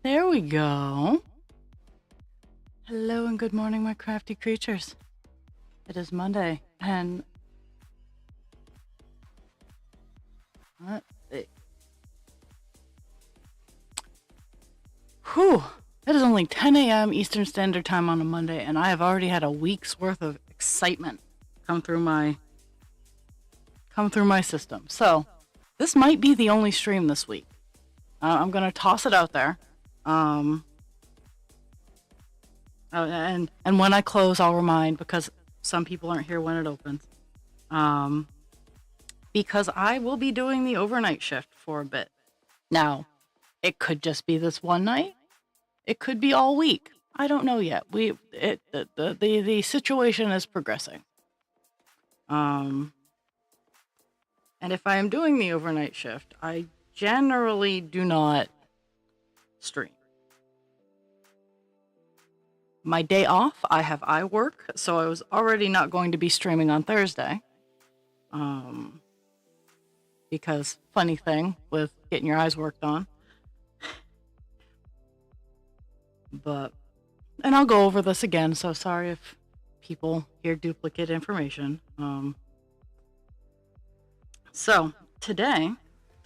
There we go. Hello and good morning, my crafty creatures. It is Monday, and what? Whew! It is only 10 a.m. Eastern Standard Time on a Monday, and I have already had a week's worth of excitement come through my system. So this might be the only stream this week. I'm gonna toss it out there. And when I close, I'll remind, because some people aren't here when it opens. Because I will be doing the overnight shift for a bit. Now, it could just be this one night. It could be all week. I don't know yet. The situation is progressing. And if I am doing the overnight shift, I generally do not stream. My day off, I have eye work, so I was already not going to be streaming on Thursday. Because funny thing with getting your eyes worked on. And I'll go over this again, so sorry if people hear duplicate information. So today,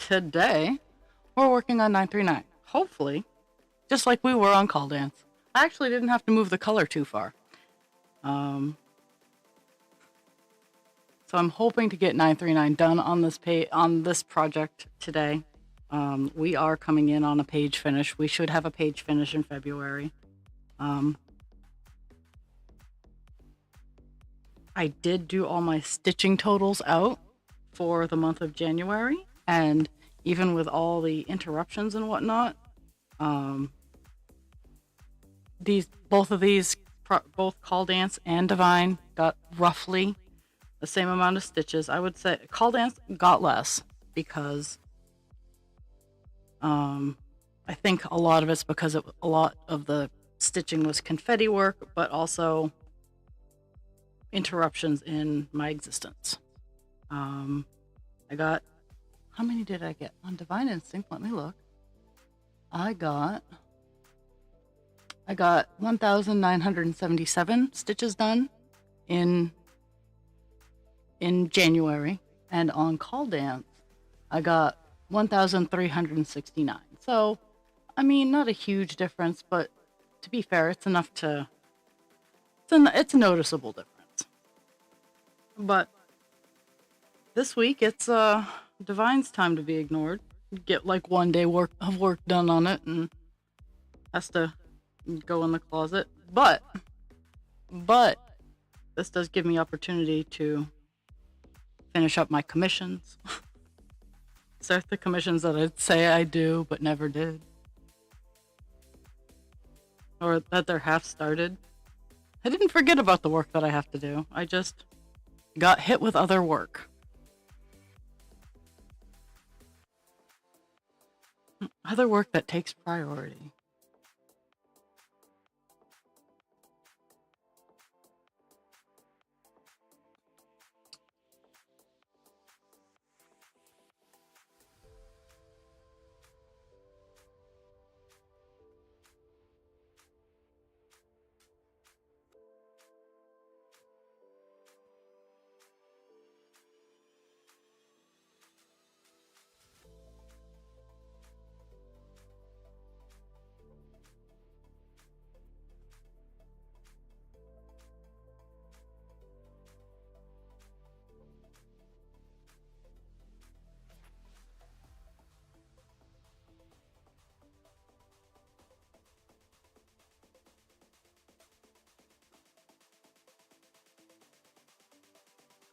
we're working on 939. Hopefully, just like we were on Call Dance. I actually didn't have to move the color too far. So I'm hoping to get 939 done on this project today. We are coming in on a page finish. We should have a page finish in February. I did do all my stitching totals out for the month of January, and even with all the interruptions and whatnot, both Call Dance and Divine got roughly the same amount of stitches. I would say Call Dance got less because I think a lot of it's because a lot of the stitching was confetti work, but also interruptions in my existence. I got, how many did I get on Divine Instinct? Let me look. I got 1,977 stitches done in January, and on Call Dance, I got 1,369. So, I mean, not a huge difference, but to be fair, it's enough to, it's a noticeable difference. But this week, it's Divine's time to be ignored. Get like one day of work done on it, and has to go in the closet. But this does give me opportunity to finish up my commissions. Start the commissions that I'd say I do, but never did. Or that they're half started. I didn't forget about the work that I have to do. I just got hit with other work. Other work that takes priority.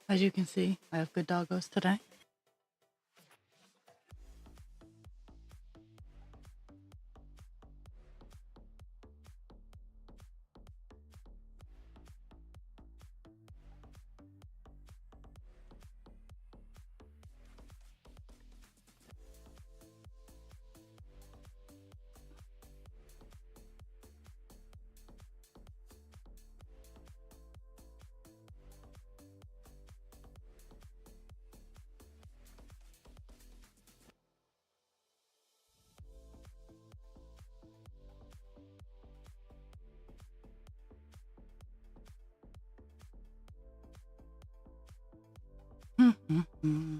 As you can see, I have good doggos today. Mm-hmm.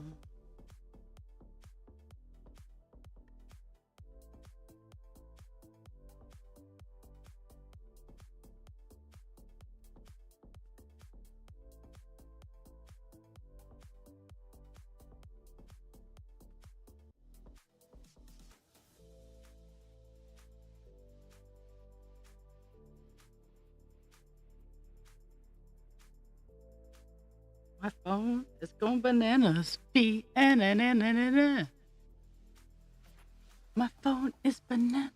My phone is going bananas. B-N-N-N-N-N. My phone is banana.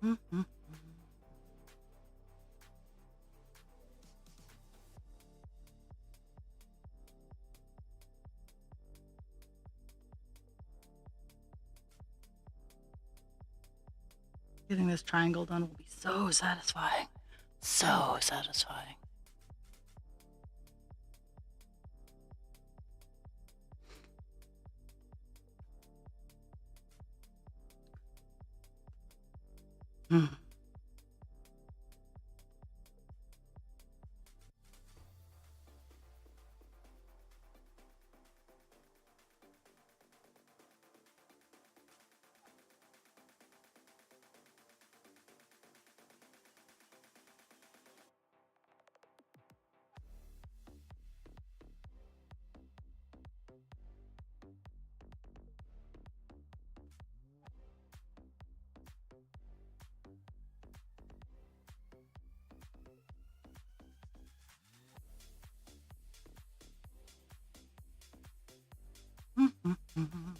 Mm-hmm. Getting this triangle done will be so satisfying. So satisfying. Mm. Mm-hmm.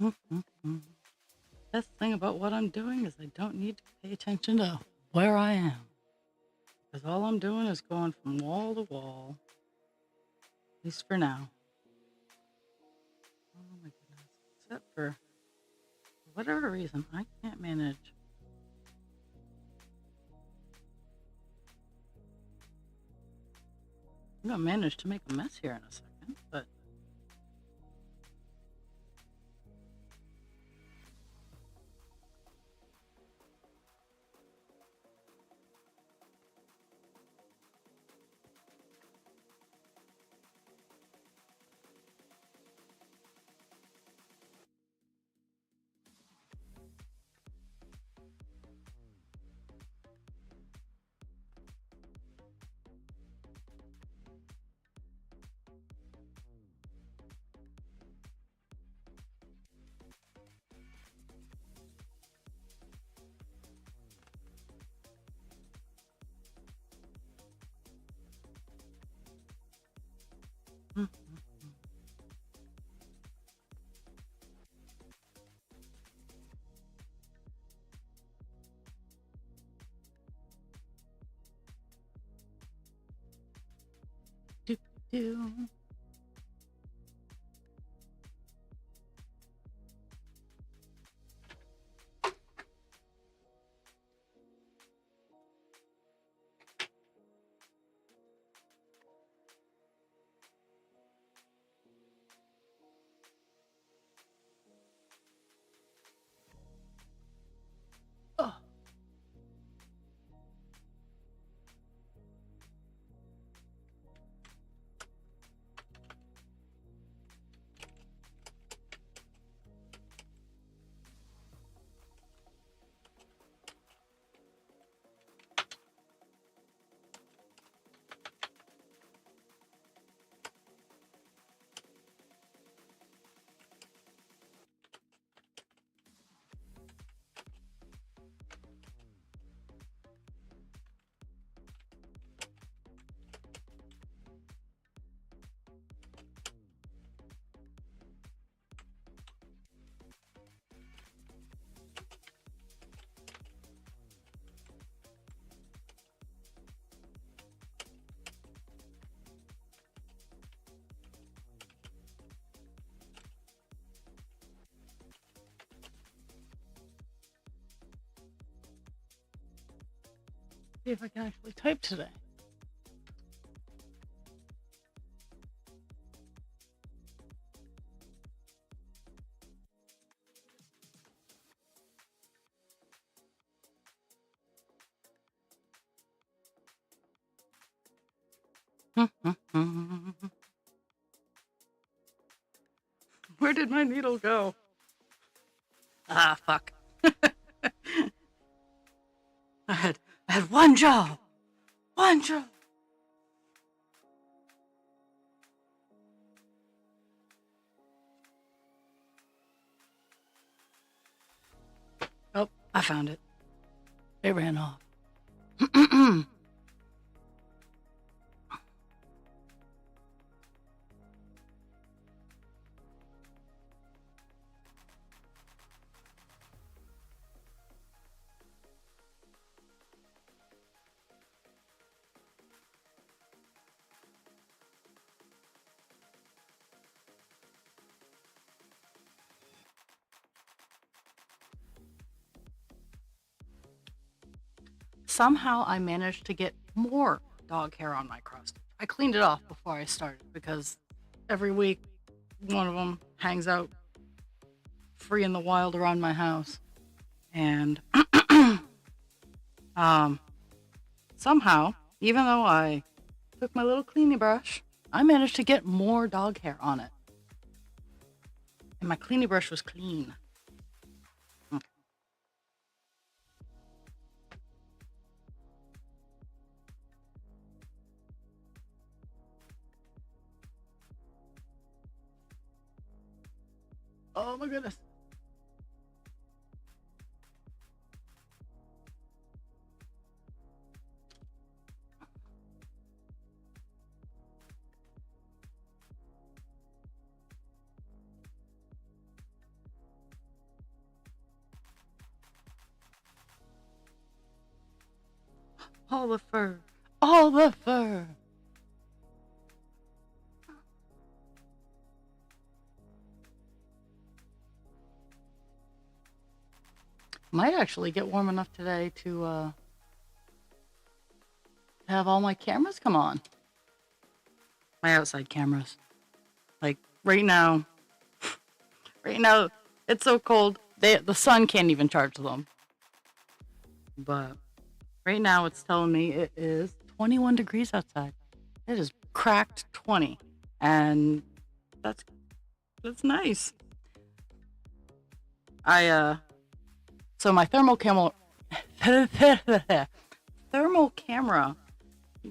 Mm-mm-mm. Best thing about what I'm doing is I don't need to pay attention to where I am. Because all I'm doing is going from wall to wall. At least for now. Oh my goodness. Except for whatever reason, I can't manage. I'm gonna manage to make a mess here in a second, but mm, do do. Oh, see if I can actually type today. Where did my needle go? Ah, fuck. I had one job. One job. Oh, I found it. It ran off. Somehow I managed to get more dog hair on my cross stitch. I cleaned it off before I started because every week one of them hangs out free in the wild around my house. And um, somehow, even though I took my little cleaning brush, I managed to get more dog hair on it. And my cleaning brush was clean. Okay. Oh my goodness. All the fur. All the fur. Might actually get warm enough today to have all my cameras come on. My outside cameras. Like right now, it's so cold. The sun can't even charge them. But right now it's telling me it is 21 degrees outside. It is cracked 20. And that's nice. So my thermal camera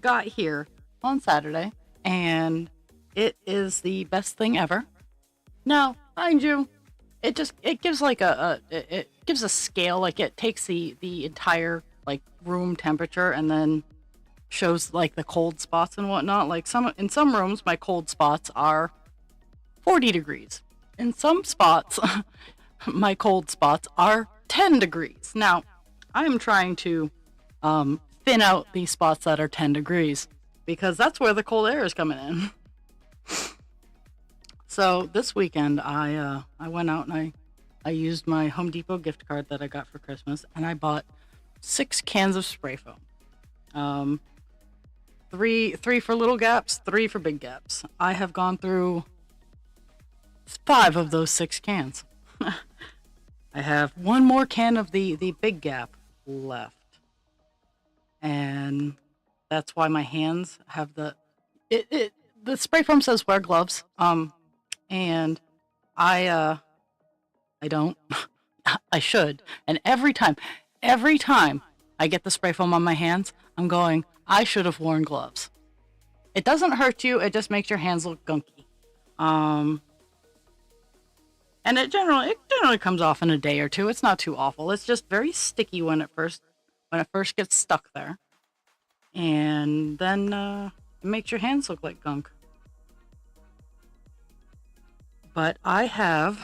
got here on Saturday, and it is the best thing ever. Now, mind you, it gives like it gives a scale, like it takes the entire like room temperature and then shows like the cold spots and whatnot. Like in some rooms, my cold spots are 40 degrees. In some spots, my cold spots are 10 degrees. Now, I'm trying to thin out these spots that are 10 degrees because that's where the cold air is coming in. So this weekend, I went out and I used my Home Depot gift card that I got for Christmas, and I bought 6 cans of spray foam. 3 for little gaps, 3 for big gaps. I have gone through 5 of those 6 cans. I have 1 more can of the big gap left. And that's why my hands have the spray foam says wear gloves. And I don't. I should. And every time I get the spray foam on my hands, I'm going, I should have worn gloves. It doesn't hurt you, it just makes your hands look gunky. And it generally comes off in a day or two. It's not too awful. It's just very sticky when it first gets stuck there. And then it makes your hands look like gunk. But I have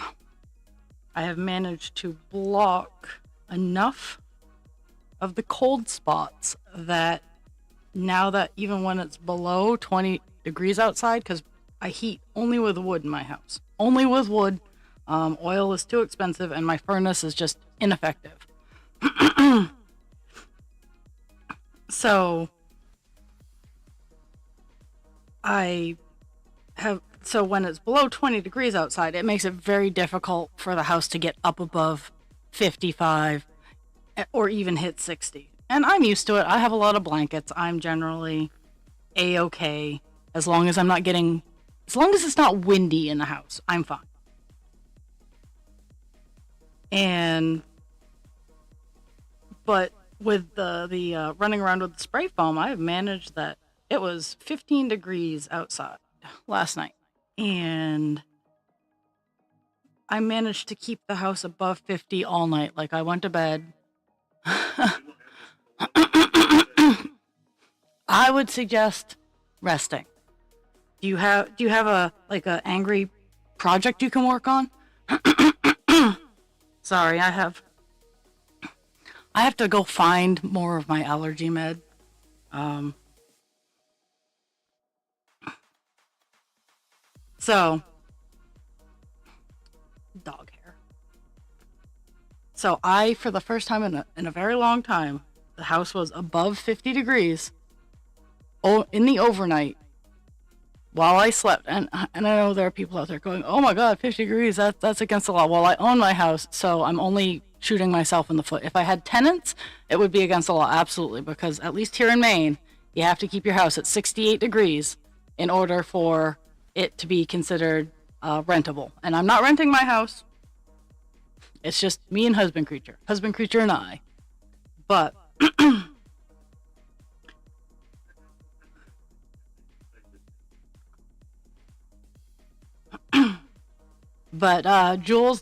managed to block enough of the cold spots that now that even when it's below 20 degrees outside, because I heat only with wood in my house. Only with wood. Oil is too expensive and my furnace is just ineffective. So when it's below 20 degrees outside, it makes it very difficult for the house to get up above 55 or even hit 60. And I'm used to it. I have a lot of blankets. I'm generally A-okay as long as it's not windy in the house. I'm fine. But with the running around with the spray foam, I have managed that it was 15 degrees outside last night. And I managed to keep the house above 50 all night. Like I went to bed. I would suggest resting. Do you have a angry project you can work on? Sorry, I have to go find more of my allergy med. So, dog hair. So for the first time in a very long time, the house was above 50 degrees in the overnight while I slept. And I know there are people out there going, oh my God, 50 degrees, that's against the law. Well, I own my house, so I'm only shooting myself in the foot. If I had tenants, it would be against the law, absolutely, because at least here in Maine, you have to keep your house at 68 degrees in order for it to be considered rentable. And I'm not renting my house. It's just me and Husband Creature and I. But Jules,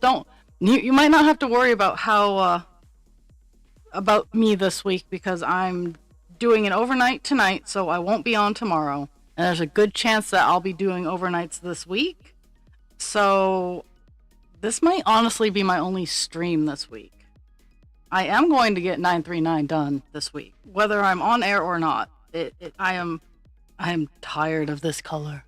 you might not have to worry about about me this week because I'm doing an overnight tonight, so I won't be on tomorrow. And there's a good chance that I'll be doing overnights this week. So this might honestly be my only stream this week. I am going to get 939 done this week, whether I'm on air or not. I am tired of this color.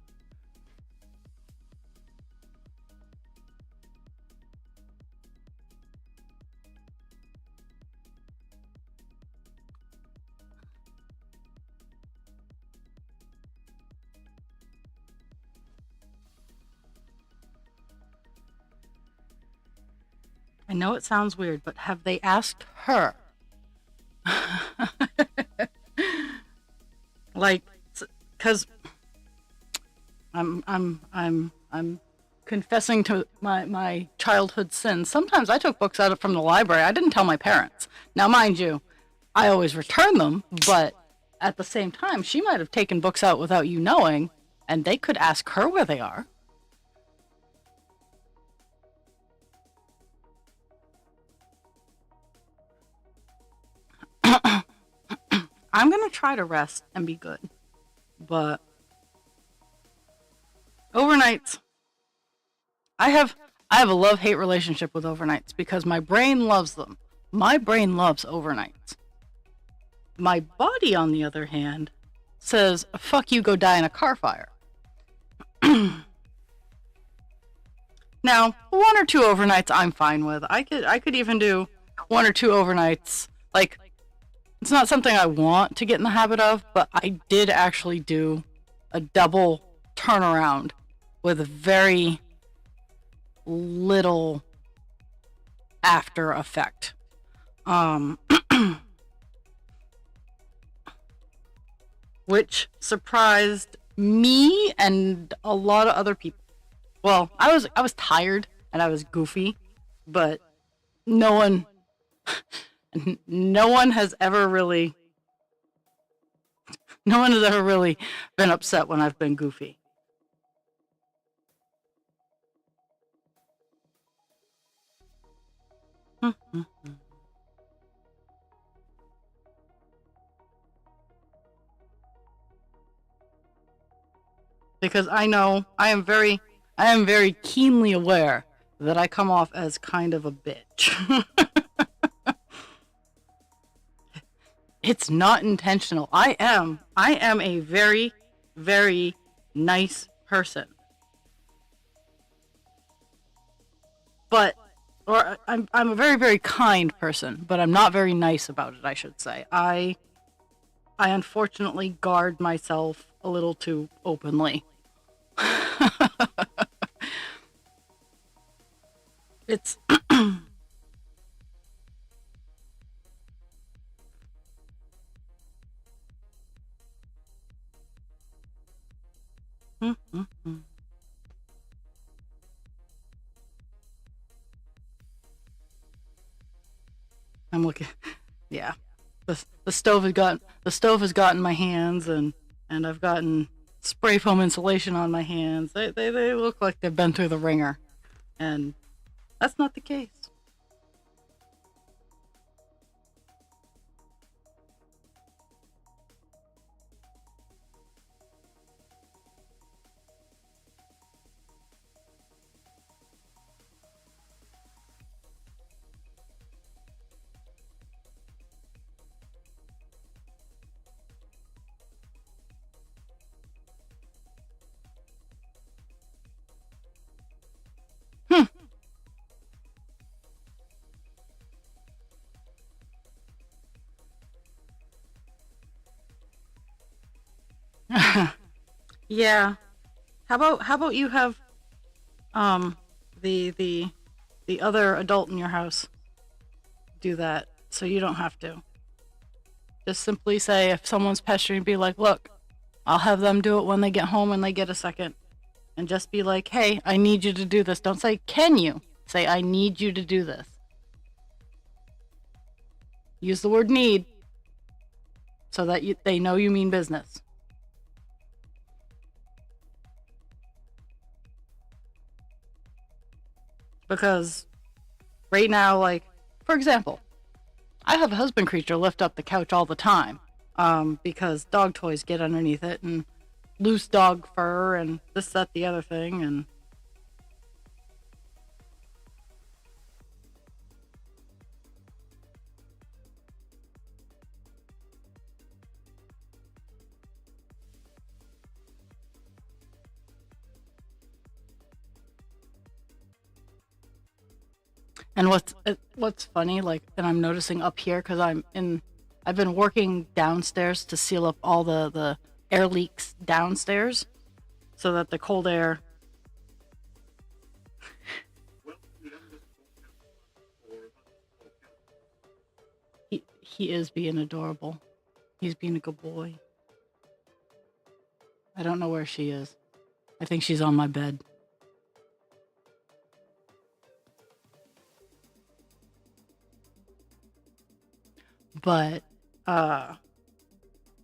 I know it sounds weird, but have they asked her? Like, because I'm confessing to my childhood sins. Sometimes I took books out from the library. I didn't tell my parents. Now, mind you, I always return them, but at the same time, she might have taken books out without you knowing, and they could ask her where they are. I'm gonna try to rest and be good, but overnights, I have a love-hate relationship with overnights because my brain loves them. My brain loves overnights. My body, on the other hand, says, fuck you, go die in a car fire. Now, one or two overnights I'm fine with. I could even do one or two overnights. Like, it's not something I want to get in the habit of, but I did actually do a double turnaround with very little after effect. Which surprised me and a lot of other people. Well, I was tired and I was goofy, but no one no one has ever really been upset when I've been goofy. Because I know I am very keenly aware that I come off as kind of a bitch. It's not intentional. I am a very, very nice person. But I'm a very, very kind person, but I'm not very nice about it, I should say. I unfortunately guard myself a little too openly. It's I'm looking. Yeah, the stove has gotten my hands, and I've gotten spray foam insulation on my hands. They look like they've been through the ringer, and that's not the case. Hmm. Yeah. How about you have um the the the other adult in your house do that so you don't have to. Just simply say if someone's pestering, be like, look, I'll have them do it when they get home and they get a second. And just be like, hey, I need you to do this. Don't say, can you? Say, I need you to do this. Use the word need so that they know you mean business. Because right now, like, for example, I have a husband creature lift up the couch all the time because dog toys get underneath it and loose dog fur and this, that, the other thing. And And what's funny, like, and I'm noticing up here because I've been working downstairs to seal up all the air leaks downstairs, so that the cold air. He is being adorable. He's being a good boy. I don't know where she is. I think she's on my bed. But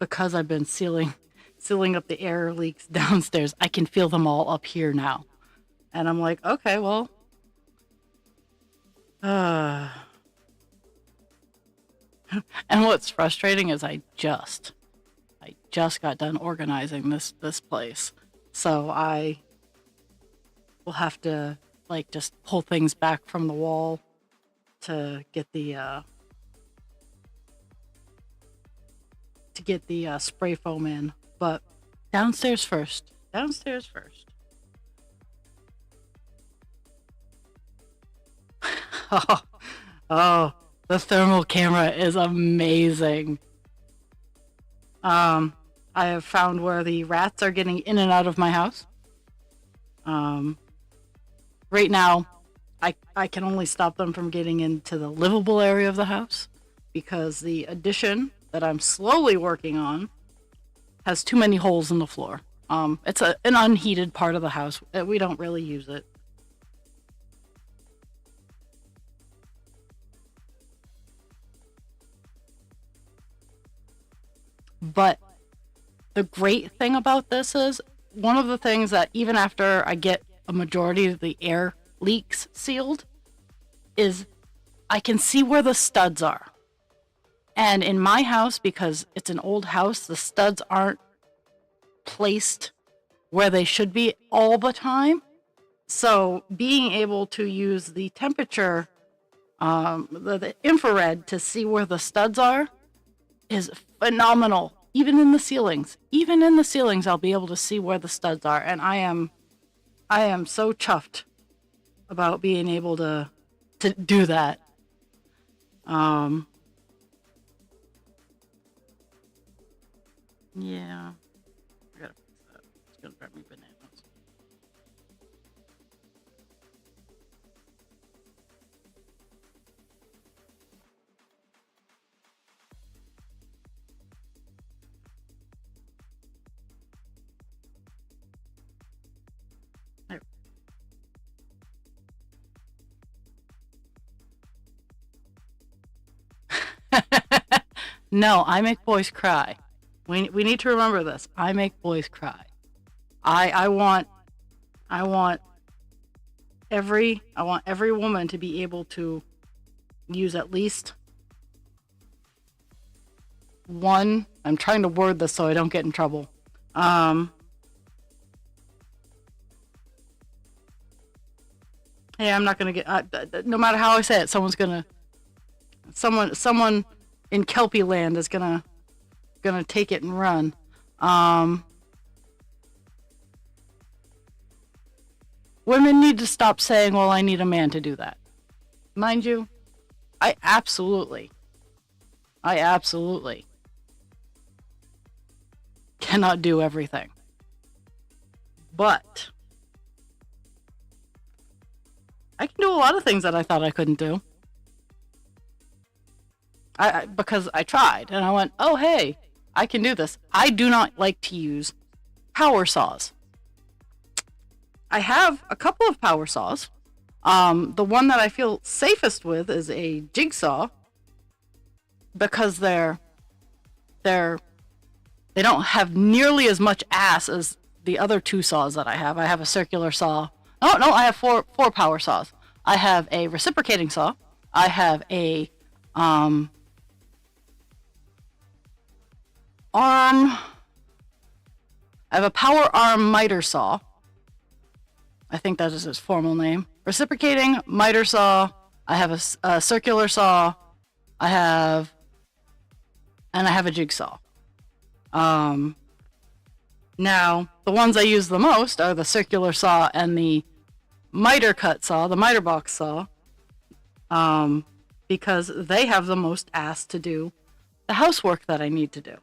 because I've been sealing up the air leaks downstairs, I can feel them all up here now. And I'm like, okay, well, and what's frustrating is I just got done organizing this place. So I will have to, like, just pull things back from the wall to get the spray foam in. But downstairs first. Downstairs first. Oh, the thermal camera is amazing. I have found where the rats are getting in and out of my house. Right now, I can only stop them from getting into the livable area of the house because the addition that I'm slowly working on has too many holes in the floor. It's an unheated part of the house. We don't really use it. But the great thing about this is one of the things that even after I get a majority of the air leaks sealed is I can see where the studs are. And in my house, because it's an old house, the studs aren't placed where they should be all the time. So being able to use the temperature, the infrared to see where the studs are is phenomenal. Even in the ceilings, I'll be able to see where the studs are. And I am so chuffed about being able to do that. Yeah. I gotta fix that. It's gonna drive me bananas. No, I make boys cry. We need to remember this. I make boys cry. I want every woman to be able to use at least one. I'm trying to word this so I don't get in trouble. Hey, I'm not gonna get. No matter how I say it, someone in Kelpie land is gonna take it and run. Women need to stop saying, well, I need a man to do that. Mind you, I absolutely cannot do everything. But I can do a lot of things that I thought I couldn't do. Because I tried and I went, oh, hey, I can do this. I do not like to use power saws. I have a couple of power saws. The one that I feel safest with is a jigsaw because they don't have nearly as much ass as the other two saws that I have. I have a circular saw. Oh, no, I have four power saws. I have a reciprocating saw. I have a arm. I have a power arm miter saw. I think that is its formal name. Reciprocating miter saw. I have a circular saw. I have a jigsaw. Now, the ones I use the most are the circular saw and the miter cut saw, the miter box saw. because they have the most ass to do the housework that I need to do.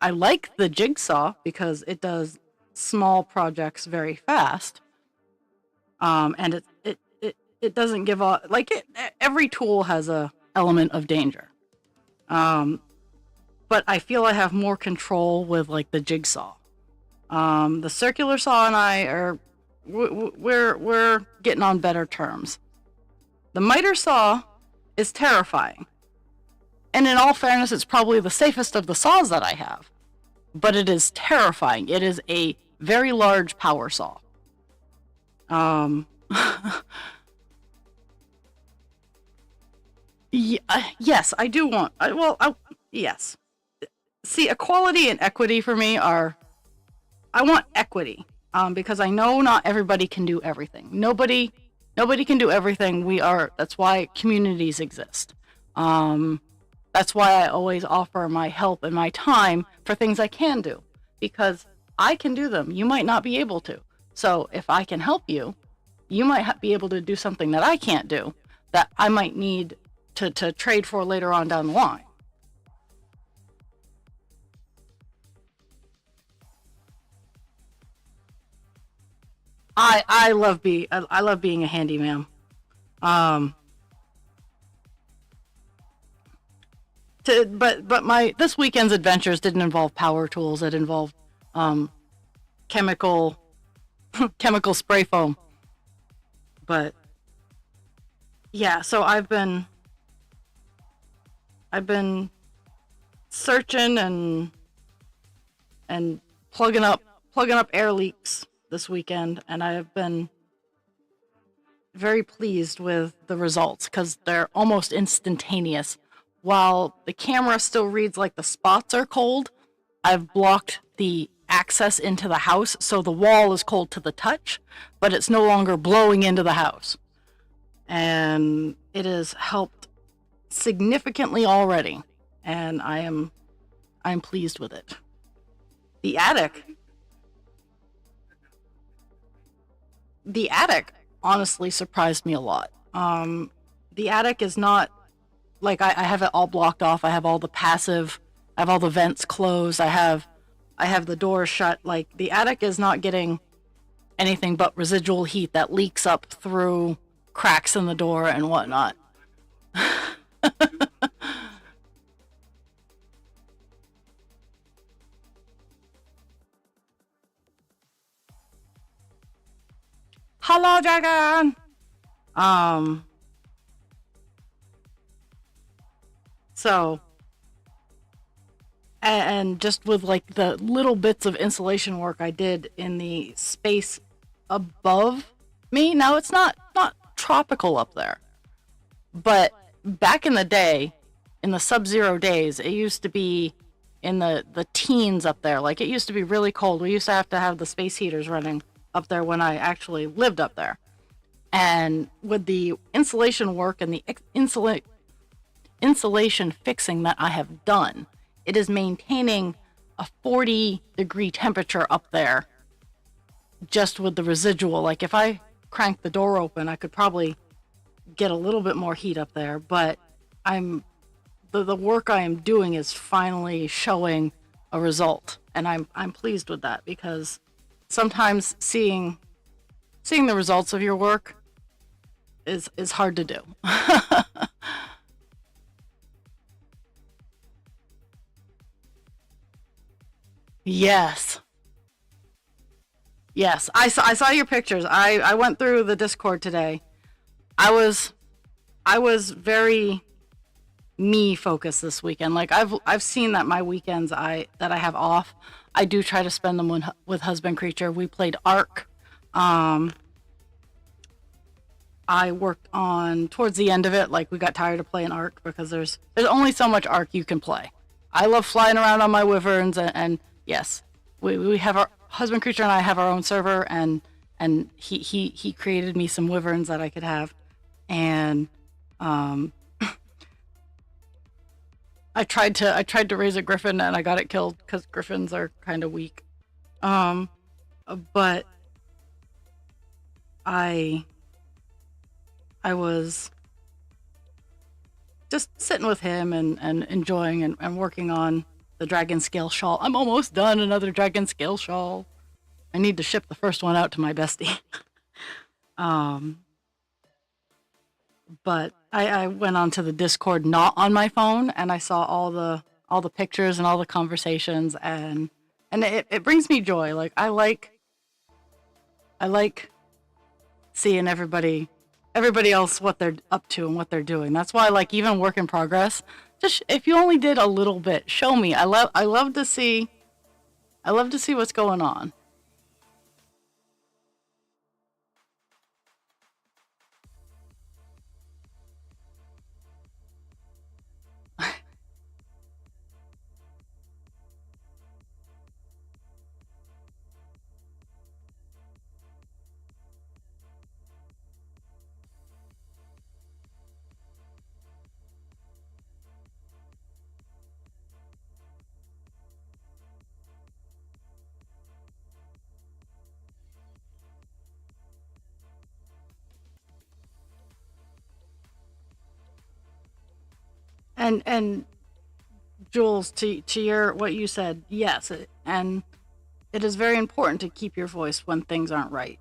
I like the jigsaw because it does small projects very fast. And it doesn't give off like every tool has a element of danger. But I feel I have more control with like the jigsaw. The circular saw and I are we're getting on better terms. The miter saw is terrifying. And in all fairness, it's probably the safest of the saws that I have. But it is terrifying. It is a very large power saw. Yes, I do want. Yes. See, equality and equity for me are. I want equity, because I know not everybody can do everything. Nobody can do everything. That's why communities exist. That's why I always offer my help and my time for things I can do, because I can do them. You might not be able to. So if I can help you, you might be able to do something that I can't do, that I might need to trade for later on down the line. I love being a handyman. Um, but my this weekend's adventures didn't involve power tools. It involved um chemical chemical spray foam. But yeah, so I've been searching and plugging up air leaks this weekend, and I have been very pleased with the results because they're almost instantaneous. While the camera still reads like the spots are cold, I've blocked the access into the house, so the wall is cold to the touch, but it's no longer blowing into the house. And it has helped significantly already, and I'm pleased with it. The attic, the attic honestly surprised me a lot. The attic is not like I have it all blocked off. I have all the passive, I have all the vents closed. I have the doors shut. Like the attic is not getting anything but residual heat that leaks up through cracks in the door and whatnot. Hello, dragon. Um, so and just with like the little bits of insulation work I did in the space above me. Now it's not tropical up there, but back in the day, in the sub-zero days, it used to be in the teens up there. Like it used to be really cold. We used to have the space heaters running up there when I actually lived up there. And with the insulation work and the insulation fixing that I have done, it is maintaining a 40-degree temperature up there just with the residual. Like if I crank the door open, I could probably get a little bit more heat up there, but I'm the work I am doing is finally showing a result, and I'm pleased with that, because sometimes seeing the results of your work is hard to do. Yes. Yes, I saw your pictures. I went through the Discord today. I was I was very me focused this weekend. Like I've seen that my weekends I have off, I do try to spend them with husband creature. We played Ark. Um, I worked on towards the end of it. Like we got tired of playing Ark because there's only so much Ark you can play. I love flying around on my wyverns, and yes, we have our husband creature and I have our own server, and he created me some wyverns that I could have, and um I tried to raise a griffin and I got it killed because griffins are kind of weak. Um, but I I was just sitting with him and enjoying and working on the dragon scale shawl. I'm almost done another dragon scale shawl. I need to ship the first one out to my bestie. um, but I went onto the Discord not on my phone, and I saw all the pictures and all the conversations, and it brings me joy. Like I like seeing everybody else what they're up to and what they're doing. That's why, like, even work in progress, just if you only did a little bit, show me. I love to see what's going on. And Jules, to your what you said, yes, and it is very important to keep your voice when things aren't right.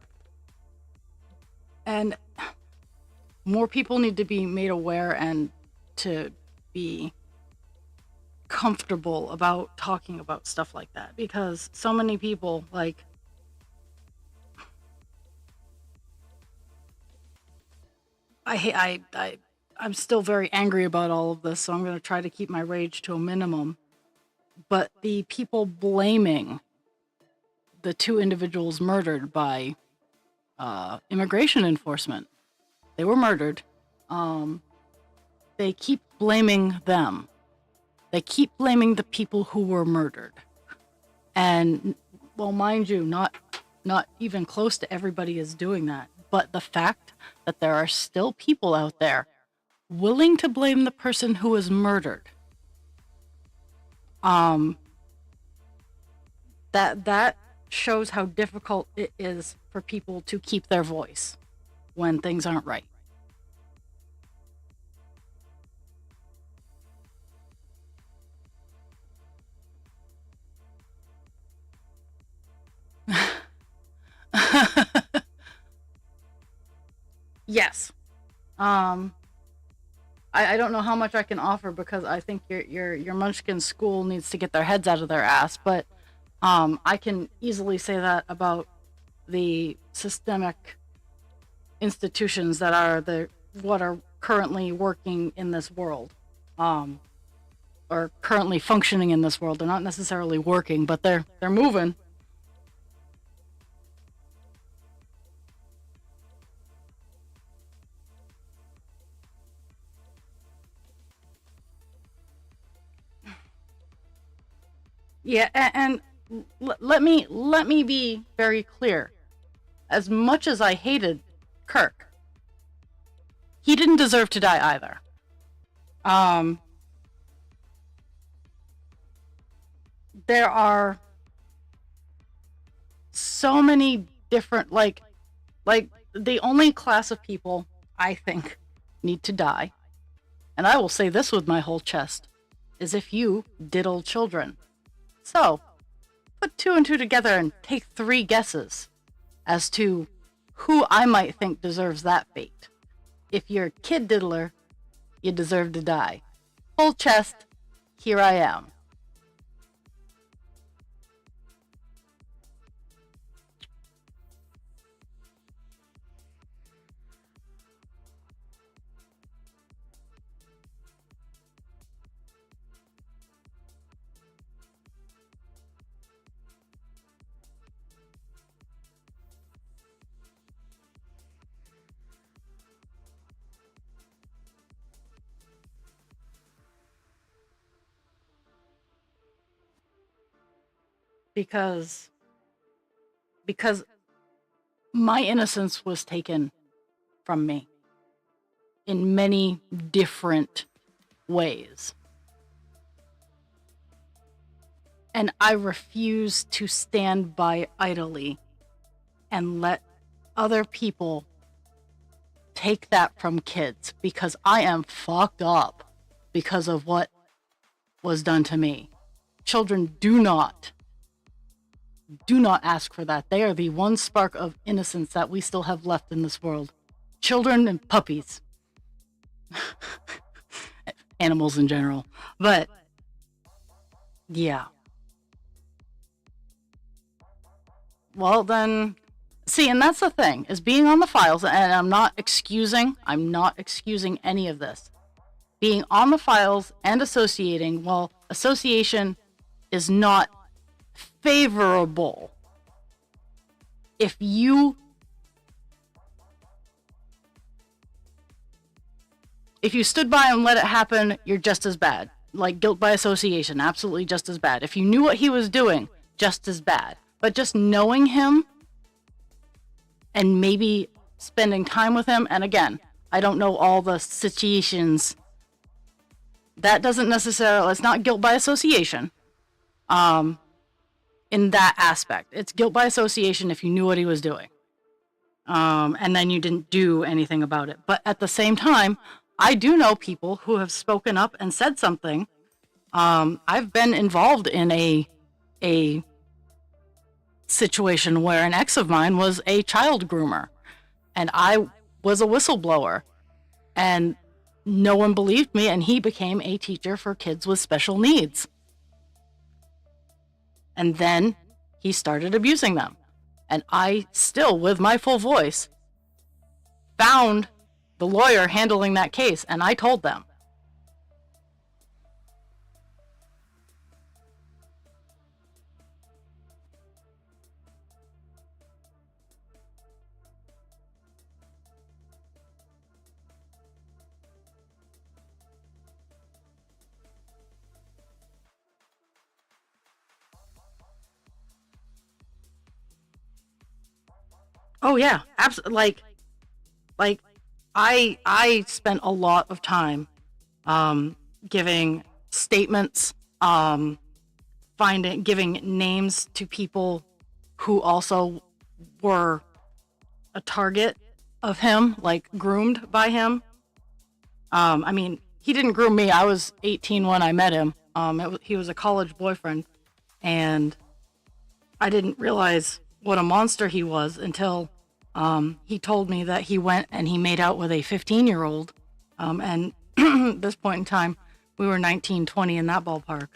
And more people need to be made aware and to be comfortable about talking about stuff like that, because so many people, like, I'm still very angry about all of this, so I'm going to try to keep my rage to a minimum. But the people blaming the two individuals murdered by immigration enforcement, they were murdered. Um, they keep blaming them. They keep blaming the people who were murdered. And, well, mind you, not even close to everybody is doing that. But the fact that there are still people out there willing to blame the person who was murdered, um, that shows how difficult it is for people to keep their voice when things aren't right. Yes. Um, I don't know how much I can offer, because I think your Munchkin school needs to get their heads out of their ass. But I can easily say that about the systemic institutions that are the what are currently working in this world, um, or currently functioning in this world. They're not necessarily working, but they're moving. Yeah, and let me be very clear. As much as I hated Kirk, he didn't deserve to die either. Um, there are so many different, like the only class of people I think need to die, and I will say this with my whole chest, is if you diddle children. So put two and two together and take three guesses as to who I might think deserves that fate. If you're a kid diddler, you deserve to die. Full chest, here I am. Because because my innocence was taken from me in many different ways. And I refuse to stand by idly and let other people take that from kids, because I am fucked up. because of what was done to me. Children do not ask for that. They are the one spark of innocence that we still have left in this world. Children and puppies. Animals in general. But, yeah. Well, then, see, and that's the thing, is being on the files, and I'm not excusing any of this. Being on the files and associating, well, association is not favorable. If you stood by and let it happen, you're just as bad. Like guilt by association, absolutely just as bad. If you knew what he was doing, just as bad. But just knowing him and maybe spending time with him, and again, I don't know all the situations. That doesn't necessarily, it's not guilt by association. In that aspect, it's guilt by association if you knew what he was doing. And then you didn't do anything about it. But at the same time, I do know people who have spoken up and said something. I've been involved in a situation where an ex of mine was a child groomer, and I was a whistleblower, and no one believed me, and he became a teacher for kids with special needs. And then he started abusing them. And I still, with my full voice, found the lawyer handling that case, and I told them. Oh yeah, absolutely. Like I spent a lot of time giving statements, giving names to people who also were a target of him, like groomed by him. I mean, he didn't groom me. I was 18 when I met him. He was a college boyfriend, and I didn't realize what a monster he was until he told me that he went and he made out with a 15-year-old. And at this point in time, we were 19, 20 in that ballpark.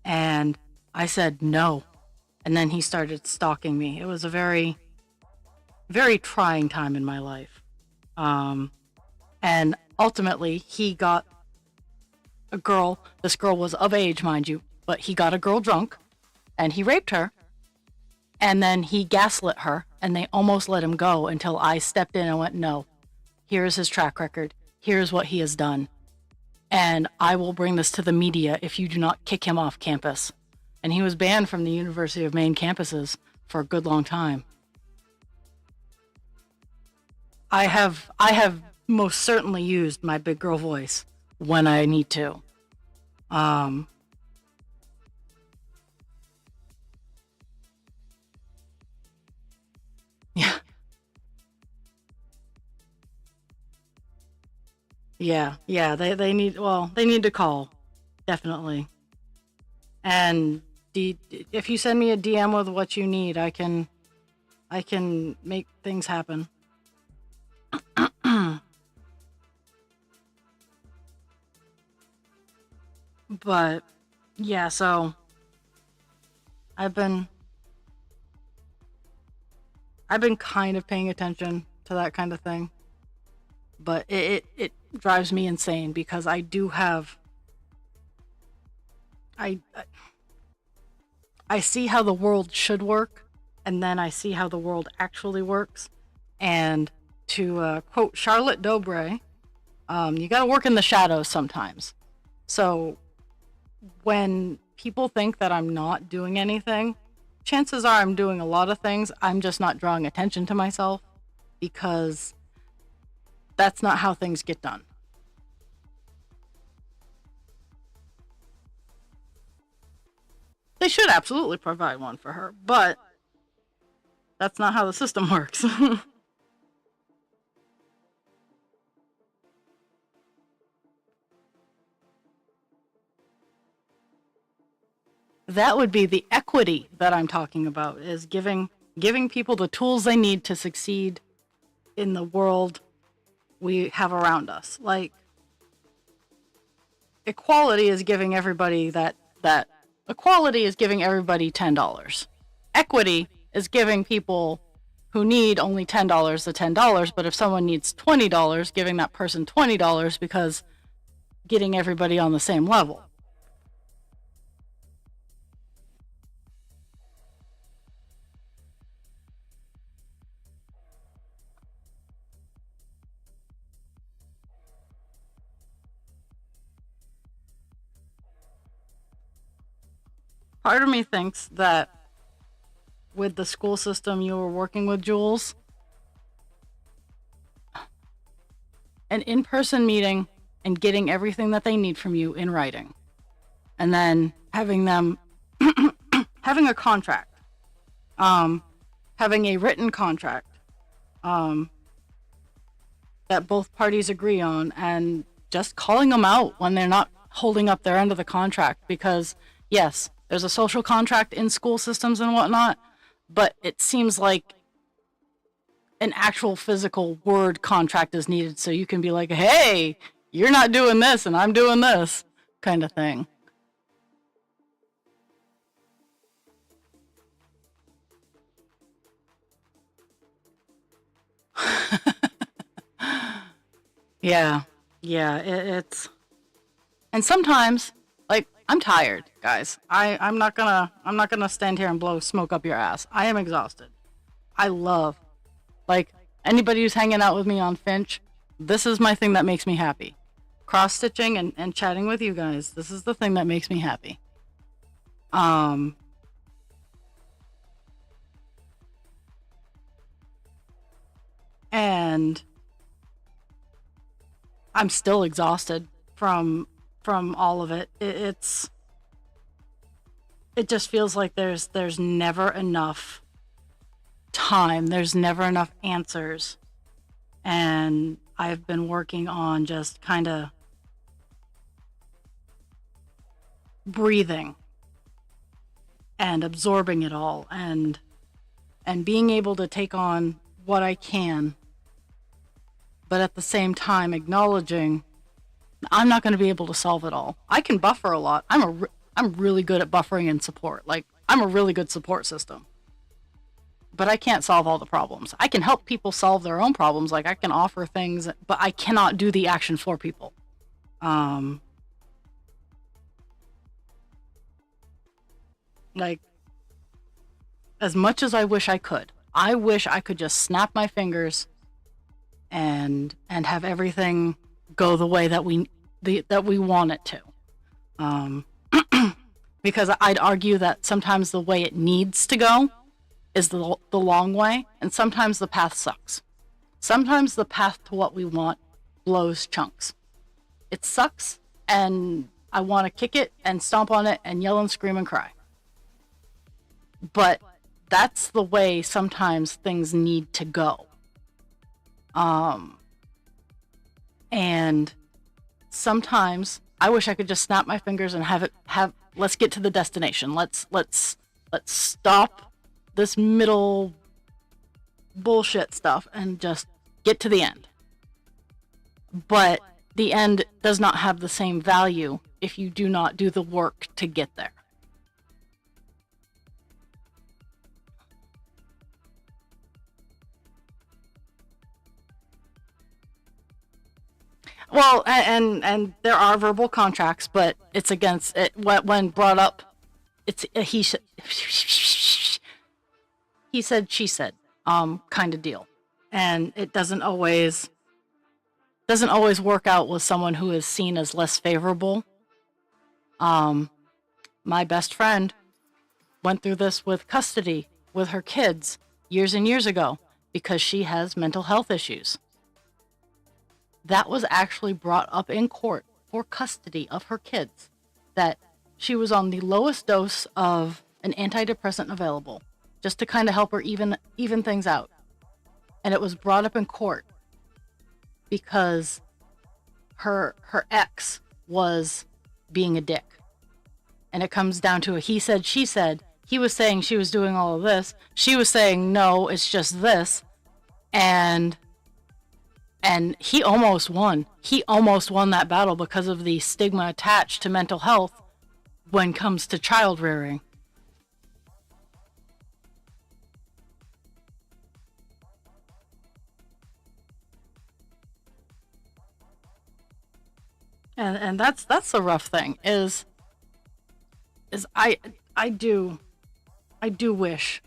And I said no. And then he started stalking me. It was a very, very trying time in my life. And ultimately, he got a girl. This girl was of age, mind you, but he got a girl drunk and he raped her. And then he gaslit her, and they almost let him go until I stepped in and went, no, here's his track record. Here's what he has done. And I will bring this to the media if you do not kick him off campus. And he was banned from the University of Maine campuses for a good long time. I have most certainly used my big girl voice when I need to. Yeah, they need to call, definitely. And if you send me a DM with what you need, I can make things happen. But yeah, so I've been kind of paying attention to that kind of thing. But it drives me insane because I do have I see how the world should work, and then I see how the world actually works. And to quote Charlotte Dobre, you got to work in the shadows sometimes. So when people think that I'm not doing anything, chances are I'm doing a lot of things. I'm just not drawing attention to myself because that's not how things get done. They should absolutely provide one for her, but that's not how the system works. That would be the equity that I'm talking about, is giving people the tools they need to succeed in the world we have around us. Like, equality is giving everybody that equality is giving everybody $10. Equity is giving people who need only $10 the $10, but if someone needs $20, giving that person $20 because getting everybody on the same level. Part of me thinks that with the school system you were working with, Jules, an in-person meeting and getting everything that they need from you in writing, and then having them having a contract, having a written contract that both parties agree on, and just calling them out when they're not holding up their end of the contract. Because yes, there's a social contract in school systems and whatnot, but it seems like an actual physical word contract is needed, so you can be like, hey, you're not doing this and I'm doing this, kind of thing. Yeah, yeah, it's, and sometimes, like, I'm tired, guys. I'm not gonna stand here and blow smoke up your ass. I am exhausted. I love, like, anybody who's hanging out with me on Finch, this is my thing that makes me happy. Cross stitching and chatting with you guys. This is the thing that makes me happy. Um, and I'm still exhausted from all of it. It just feels like there's never enough time. There's never enough answers. And I've been working on just kind of breathing and absorbing it all, and being able to take on what I can, but at the same time acknowledging I'm not going to be able to solve it all. I can buffer a lot. I'm really good at buffering and support. Like, I'm a really good support system. But I can't solve all the problems. I can help people solve their own problems. Like, I can offer things, but I cannot do the action for people. Like, as much as I wish I wish I could just snap my fingers and have everything go the way that we want it to. Because I'd argue that sometimes the way it needs to go is the long way, and sometimes the path sucks. Sometimes the path to what we want blows chunks. It sucks, and I want to kick it and stomp on it and yell and scream and cry. But that's the way sometimes things need to go. And sometimes I wish I could just snap my fingers and let's get to the destination. Let's stop this middle bullshit stuff and just get to the end. But the end does not have the same value if you do not do the work to get there. Well, and there are verbal contracts, but it's against it when brought up. It's a he said, she said, kind of deal, and it doesn't always work out with someone who is seen as less favorable. My best friend went through this with custody with her kids years and years ago because she has mental health issues. That was actually brought up in court for custody of her kids, that she was on the lowest dose of an antidepressant available, just to kind of help her even things out. And it was brought up in court because her ex was being a dick. and it comes down to a he said, she said. He was saying she was doing all of this. She was saying, no, it's just this. And he almost won. He almost won that battle because of the stigma attached to mental health when it comes to child rearing. And that's the rough thing is I do wish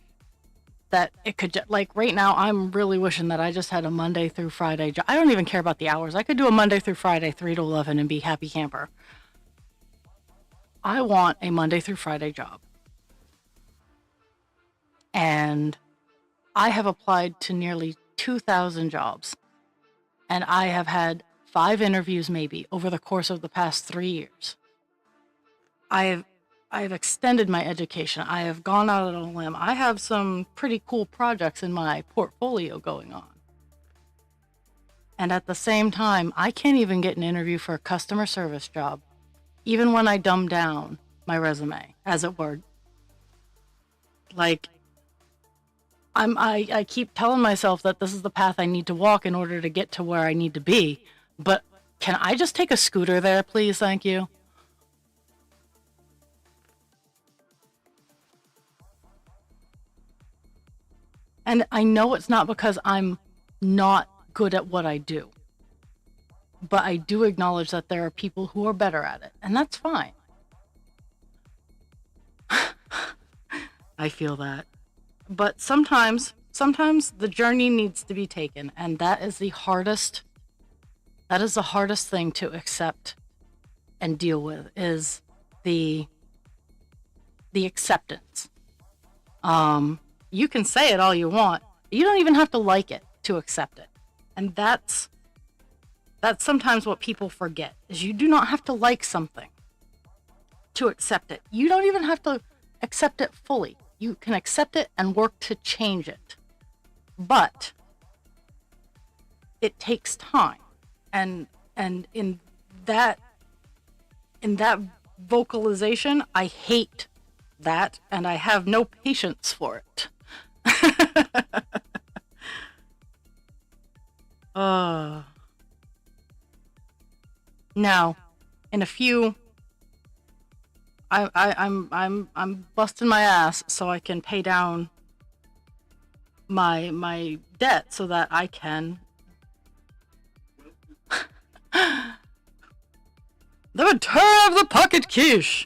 that it could like right now I'm really wishing that I just had a Monday through Friday job. I don't even care about the hours. I could do a Monday through Friday 3 to 11 and be happy camper. I want a Monday through Friday job. And I have applied to nearly 2,000 jobs. And I have had 5 interviews maybe over the course of the past 3 years. I have extended my education. I have gone out on a limb. I have some pretty cool projects in my portfolio going on. And at the same time, I can't even get an interview for a customer service job, even when I dumb down my resume, as it were. Like, I keep telling myself that this is the path I need to walk in order to get to where I need to be. But can I just take a scooter there, please? Thank you. And I know it's not because I'm not good at what I do. But I do acknowledge that there are people who are better at it. And that's fine. I feel that. But sometimes the journey needs to be taken. And that is the hardest thing to accept and deal with is the acceptance. You can say it all you want. You don't even have to like it to accept it. And that's sometimes what people forget is you do not have to like something to accept it. You don't even have to accept it fully. You can accept it and work to change it. But it takes time. And in that vocalization, I hate that and I have no patience for it. Now, in a few, I'm busting my ass so I can pay down my debt so that I can. The return of the pocket quiche.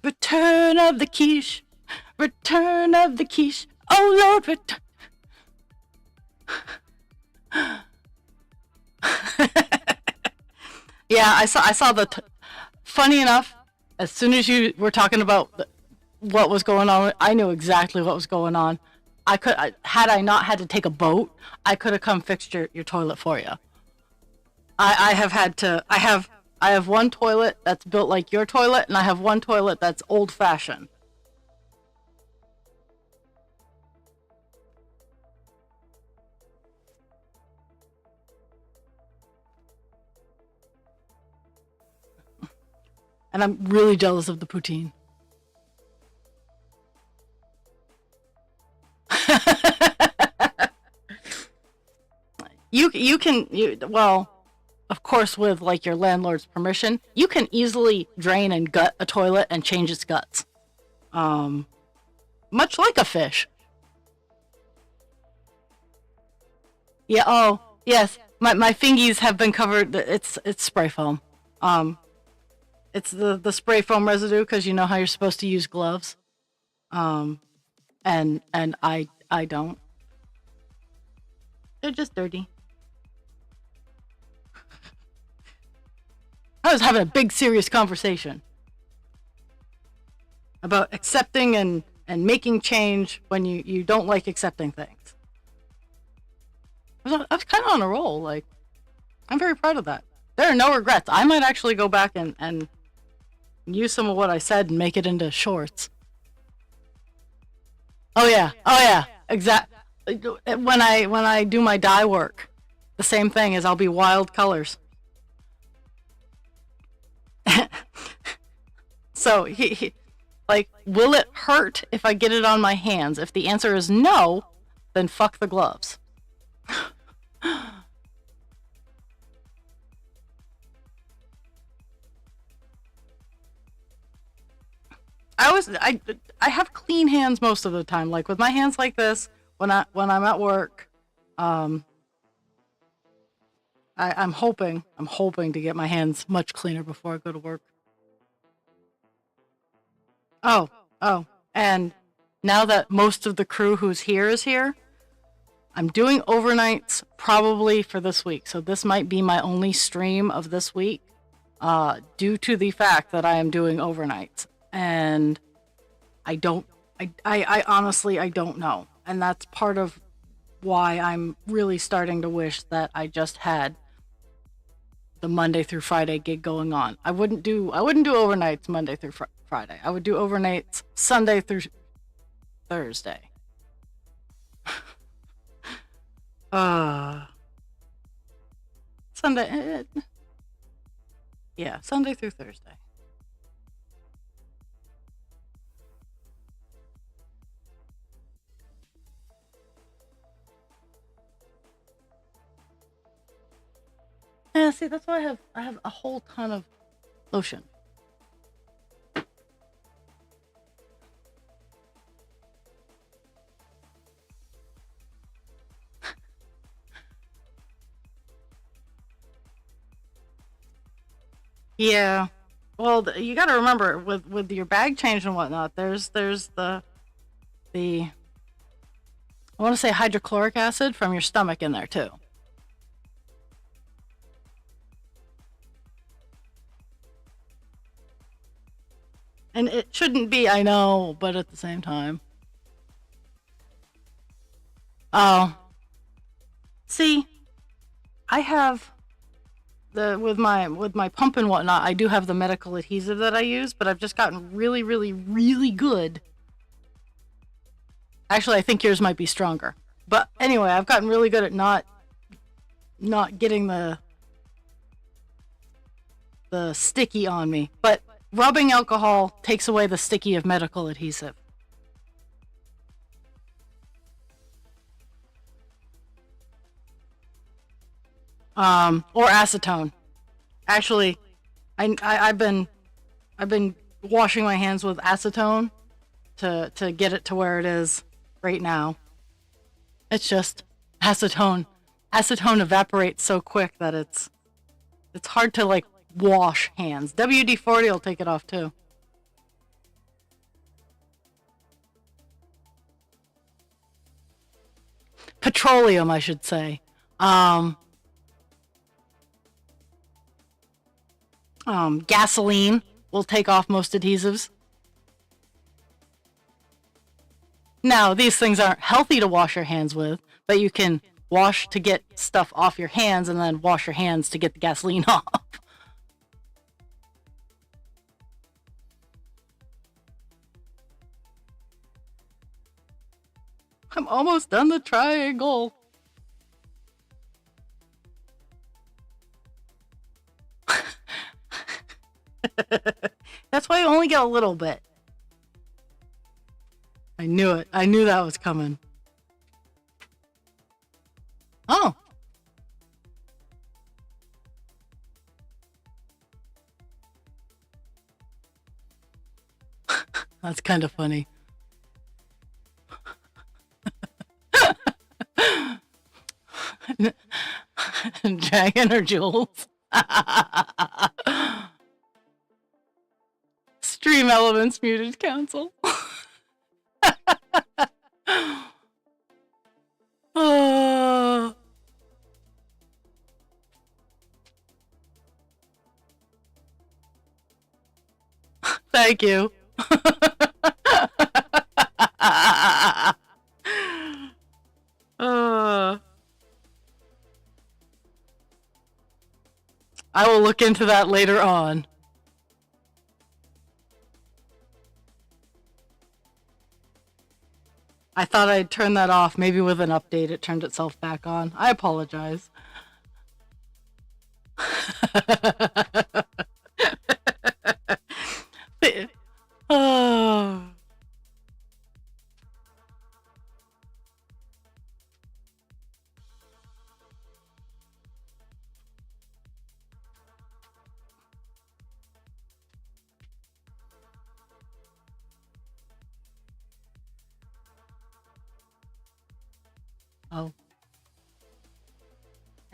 Return of the quiche. Return of the quiche. Oh Lord, return. Yeah, I saw the. Funny enough, as soon as you were talking about what was going on, I knew exactly what was going on. Had I not had to take a boat, I could have come fixed your toilet for you. I have had to. I have one toilet that's built like your toilet, and I have one toilet that's old fashioned. And I'm really jealous of the poutine. Well, of course, with like your landlord's permission, you can easily drain and gut a toilet and change its guts. Much like a fish. Yeah. Oh, yes. My fingies have been covered. It's spray foam. It's the spray foam residue because you know how you're supposed to use gloves. And I don't. They're just dirty. I was having a big serious conversation about accepting and making change when you don't like accepting things. I was kind of on a roll. Like, I'm very proud of that. There are no regrets. I might actually go back and use some of what I said and make it into shorts. Oh yeah, exactly. When I do my dye work, the same thing is I'll be wild colors. So like, will it hurt if I get it on my hands? If the answer is no, then fuck the gloves. I have clean hands most of the time. Like with my hands like this, when I'm at work, um, I'm hoping to get my hands much cleaner before I go to work. Oh, oh, and now that most of the crew who's here is here, I'm doing overnights probably for this week. So this might be my only stream of this week, due to the fact that I am doing overnights. And I don't, I honestly, I don't know. And that's part of why I'm really starting to wish that I just had the Monday through Friday gig going on. I wouldn't do overnights Monday through Friday. I would do overnights Sunday through Thursday. Sunday, yeah, Sunday through Thursday. Yeah, see, that's why I have a whole ton of lotion. Yeah. Well, you got to remember with your bag change and whatnot. There's the I want to say hydrochloric acid from your stomach in there too. And it shouldn't be, I know, but at the same time. Oh, see, I have the with my pump and whatnot. I do have the medical adhesive that I use, but I've just gotten really, really, really good. Actually, I think yours might be stronger. But anyway, I've gotten really good at not getting the sticky on me. But rubbing alcohol takes away the sticky of medical adhesive. Or acetone. Actually, I've been washing my hands with acetone to get it to where it is right now. It's just acetone. Acetone evaporates so quick that it's hard to like wash hands. WD-40 will take it off too. Petroleum, I should say. Um, Gasoline will take off most adhesives. Now, these things aren't healthy to wash your hands with, but you can wash to get stuff off your hands and then wash your hands to get the gasoline off. I'm almost done the triangle. That's why I only get a little bit. I knew it. I knew that was coming. Oh. That's kind of funny. Dragon or Jules? Stream Elements Muted Council. Oh, thank you. uh, I will look into that later on. I thought I'd turn that off. Maybe with an update it turned itself back on. I apologize. Oh. Oh.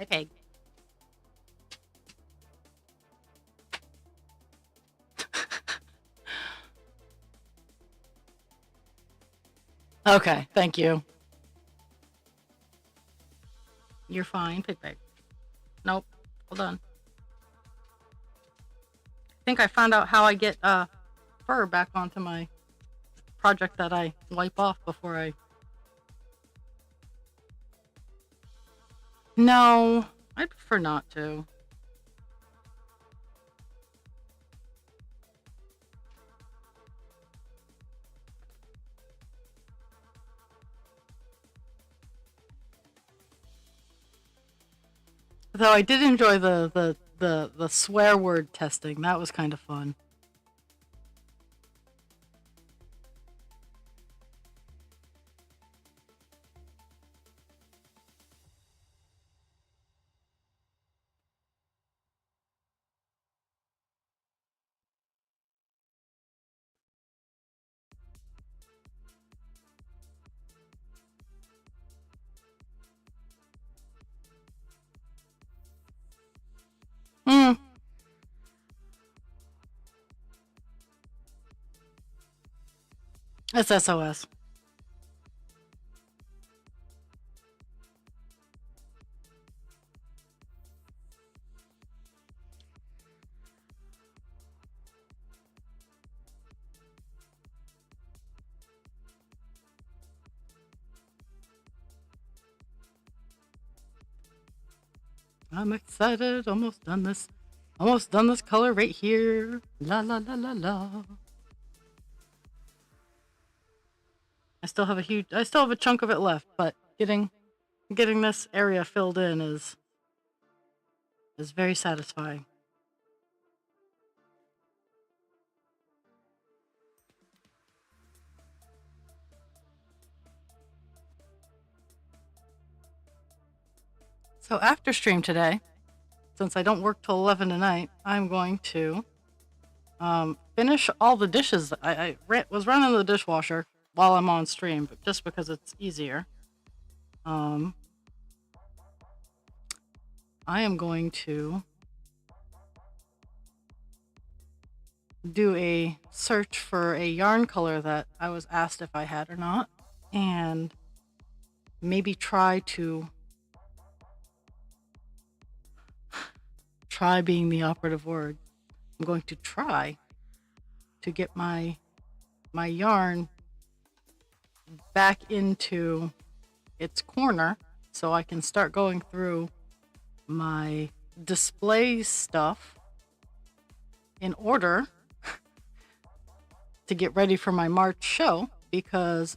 Okay. Okay, thank you. You're fine, Pig Pig. Nope. Hold on. I think I found out how I get fur back onto my project that I wipe off before I. No, I prefer not to. Though I did enjoy the swear word testing. That was kind of fun. Hmm. It's SOS. I'm excited. Almost done this. Almost done this color right here. La la la la la. I still have a chunk of it left, but getting this area filled in is very satisfying. So after stream today, since I don't work till 11 tonight, I'm going to finish all the dishes. Was running the dishwasher while I'm on stream, but just because it's easier. I am going to do a search for a yarn color that I was asked if I had or not, and maybe try being the operative word. I'm going to try to get my yarn back into its corner so I can start going through my display stuff in order to get ready for my March show, because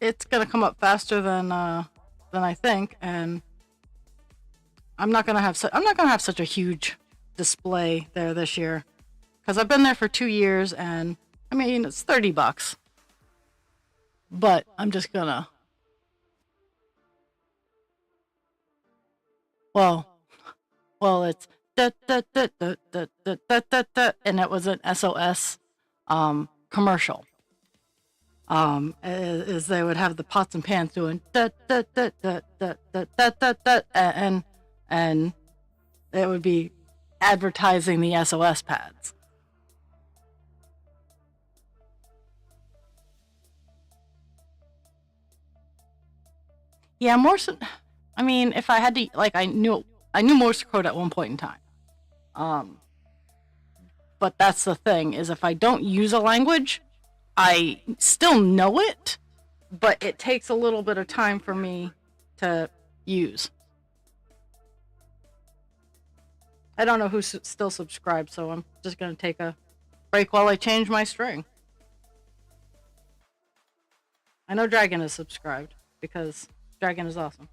it's gonna come up faster than I think, and I'm not gonna have such a huge display there this year, because I've been there for 2 years, and I mean it's $30, but I'm just gonna. Well, it's da, da, da, da, da, da, da, da, da, and it was an SOS commercial. Is they would have the pots and pans doing da da da da da da da da da, and it would be advertising the SOS pads. Yeah, Morse. I mean, if I had to, like, I knew Morse code at one point in time. But that's the thing, is if I don't use a language, I still know it, but it takes a little bit of time for me to use. I don't know who's still subscribed, so I'm just going to take a break while I change my string. I know Dragon is subscribed, because Dragon is awesome.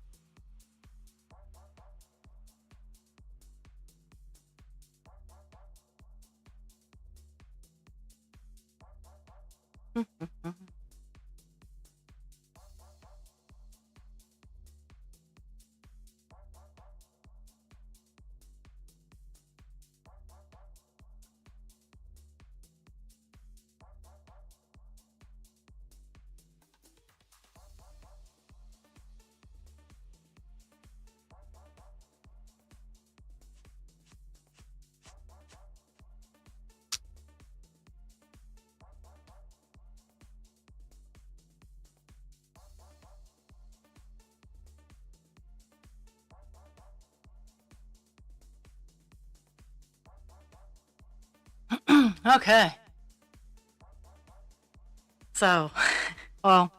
Okay. So, well,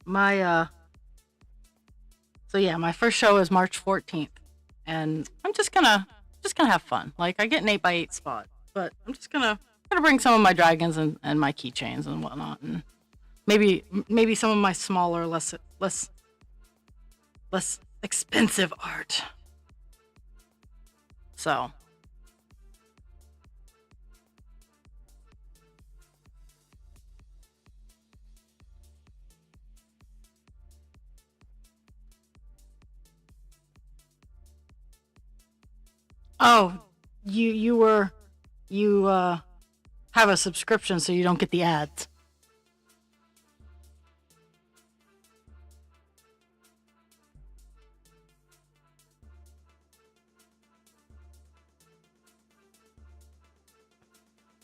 my so yeah, my first show is March 14th, and I'm just gonna have fun. Like I get an 8x8 spot, but I'm just gonna bring some of my dragons and my keychains and whatnot, and maybe some of my smaller, less expensive art. So, oh, you have a subscription, so you don't get the ads.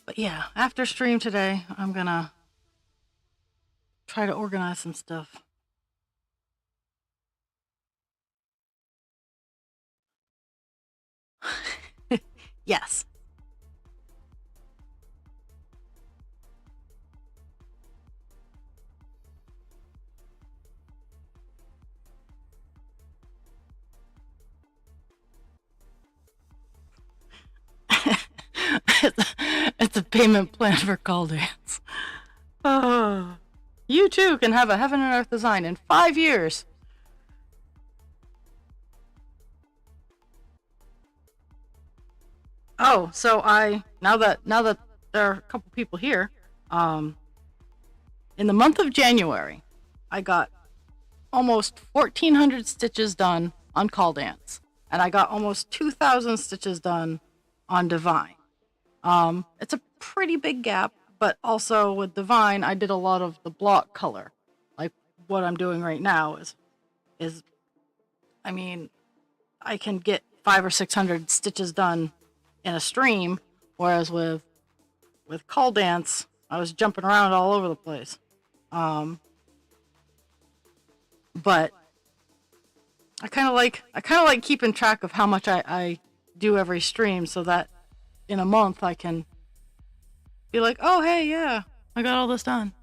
But yeah, after stream today, I'm gonna try to organize some stuff. Yes. It's a payment plan for call dance. Oh, you too can have a Heaven and Earth design in 5 years. Oh, so now that there are a couple people here, um, in the month of January, I got almost 1,400 stitches done on call dance, and I got almost 2,000 stitches done on divine. It's a pretty big gap, but also with divine, I did a lot of the block color. Like what I'm doing right now is I mean, I can get 500 or 600 stitches done in a stream, whereas with call dance, I was jumping around all over the place. Um, but I kind of like keeping track of how much I do every stream, so that in a month I can be like, oh hey, yeah, I got all this done.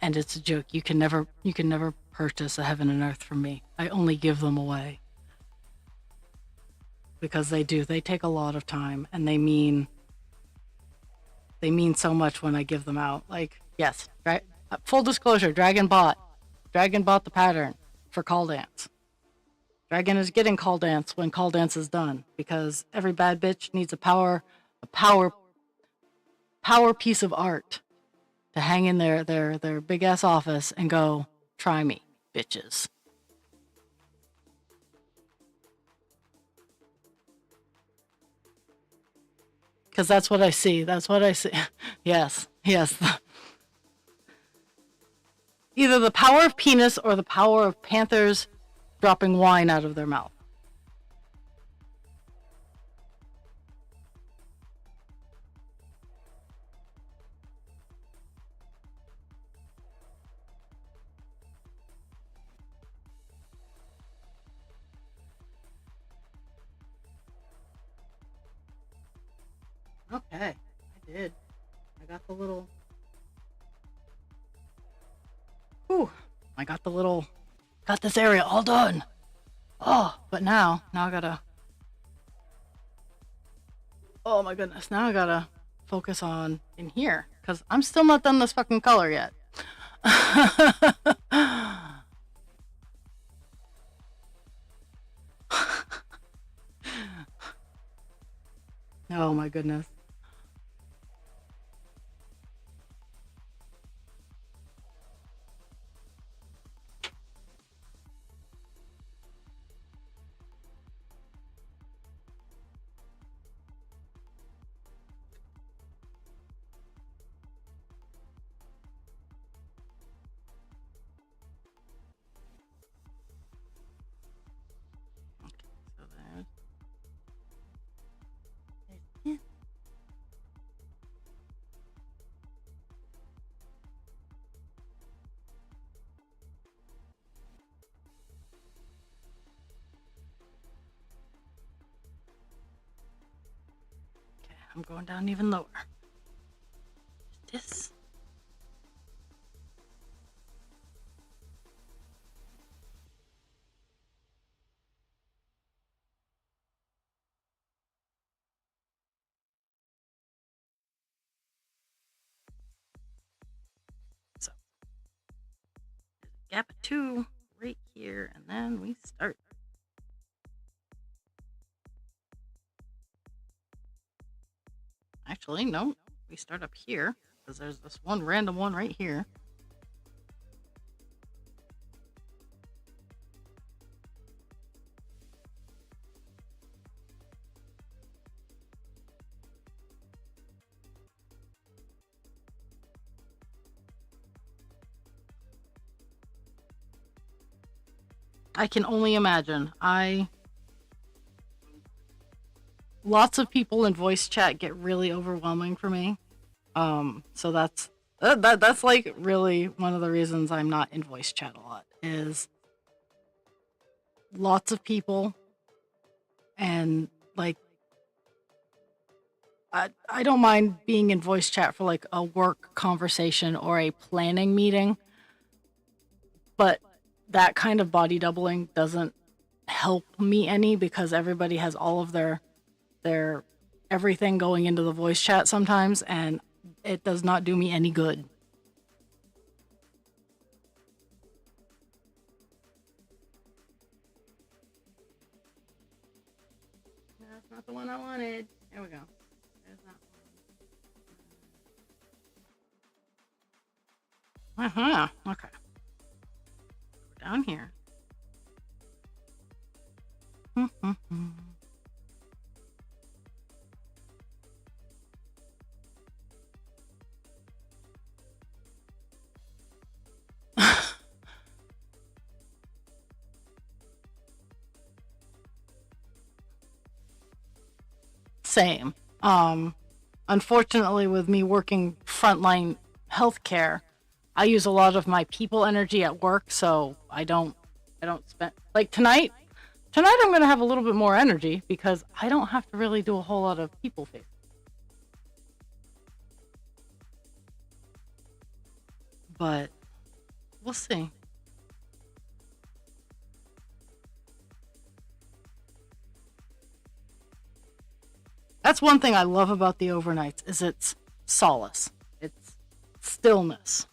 And it's a joke. You can never purchase a heaven and earth from me. I only give them away because they do. They take a lot of time, and they mean so much when I give them out. Like, yes, right? Full disclosure, Dragon bought the pattern for call dance. Dragon is getting call dance when call dance is done, because every bad bitch needs a power piece of art to hang in their big ass office and go, try me, bitches. Because that's what I see. That's what I see. Yes, yes. Either the power of penis or the power of panthers dropping wine out of their mouth. Okay, I did. I got the little. Whew. I got the little. Got this area all done. Oh, but now I gotta. Oh my goodness, now I gotta focus on in here because I'm still not done this fucking color yet. Oh my goodness. So there's. Yeah. Okay, I'm going down even lower. This. So there's a gap of 2 right here, and then we start. Actually, no, we start up here because there's this one random one right here. I can only imagine. Lots of people in voice chat get really overwhelming for me. So that's like really one of the reasons I'm not in voice chat a lot is lots of people and like I don't mind being in voice chat for like a work conversation or a planning meeting, but that kind of body doubling doesn't help me any because everybody has all of their everything going into the voice chat sometimes, and it does not do me any good. That's not the one I wanted. There we go. There's that one. Uh-huh. Okay. Go down here. Same. Unfortunately, with me working frontline healthcare, I use a lot of my people energy at work, so I don't spend like tonight. Tonight I'm gonna have a little bit more energy because I don't have to really do a whole lot of people face. But we'll see. That's one thing I love about the overnights is its solace. It's stillness.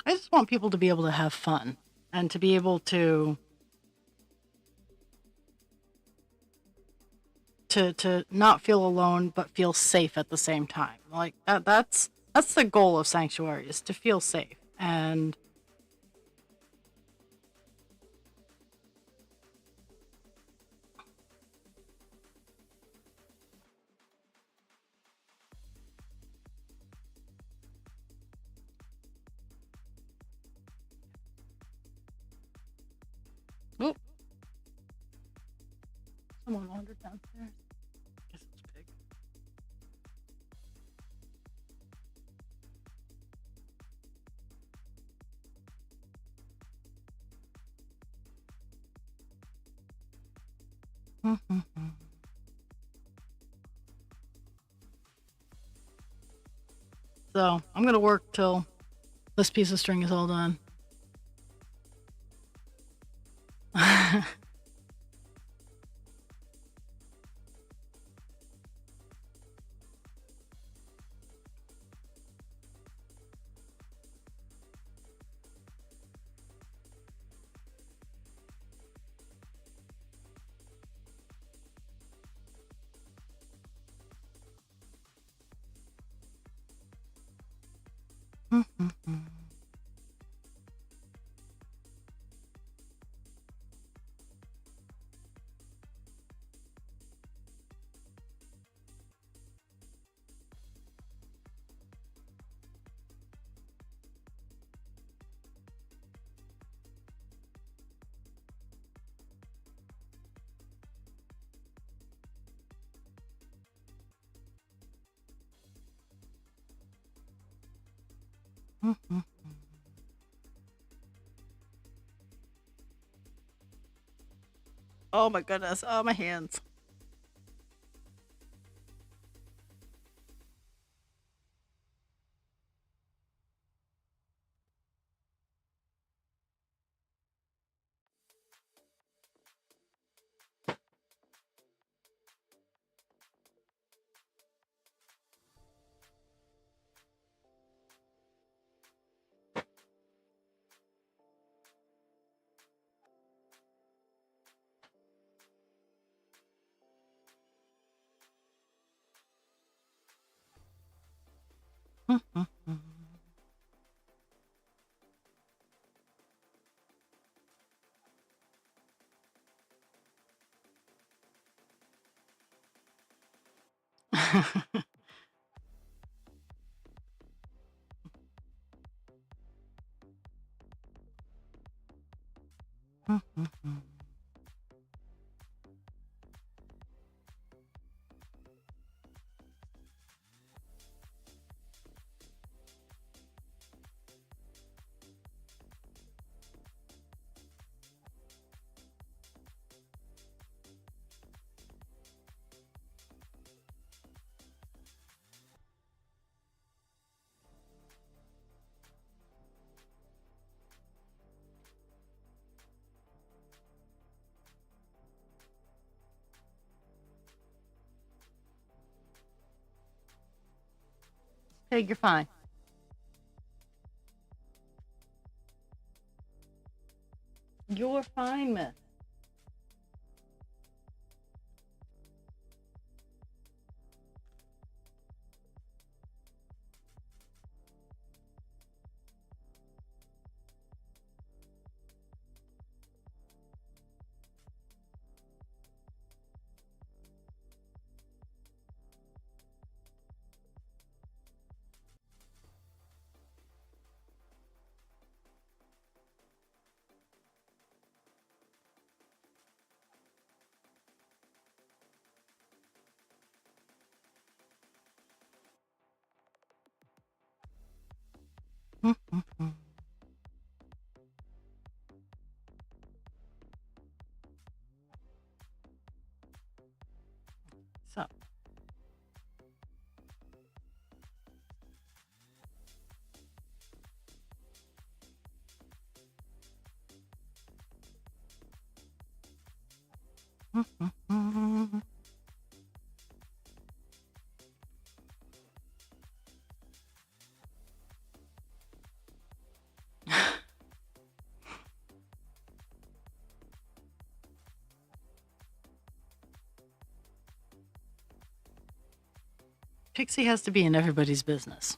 I just want people to be able to have fun and to be able to not feel alone but feel safe at the same time. Like that's the goal of Sanctuary is to feel safe. And oh, Someone wandered downstairs. Guess it was Pig. So I'm gonna work till this piece of string is all done. Oh my goodness. Oh, my hands. Pig, you're fine. You're fine, miss. So. Pixie has to be in everybody's business.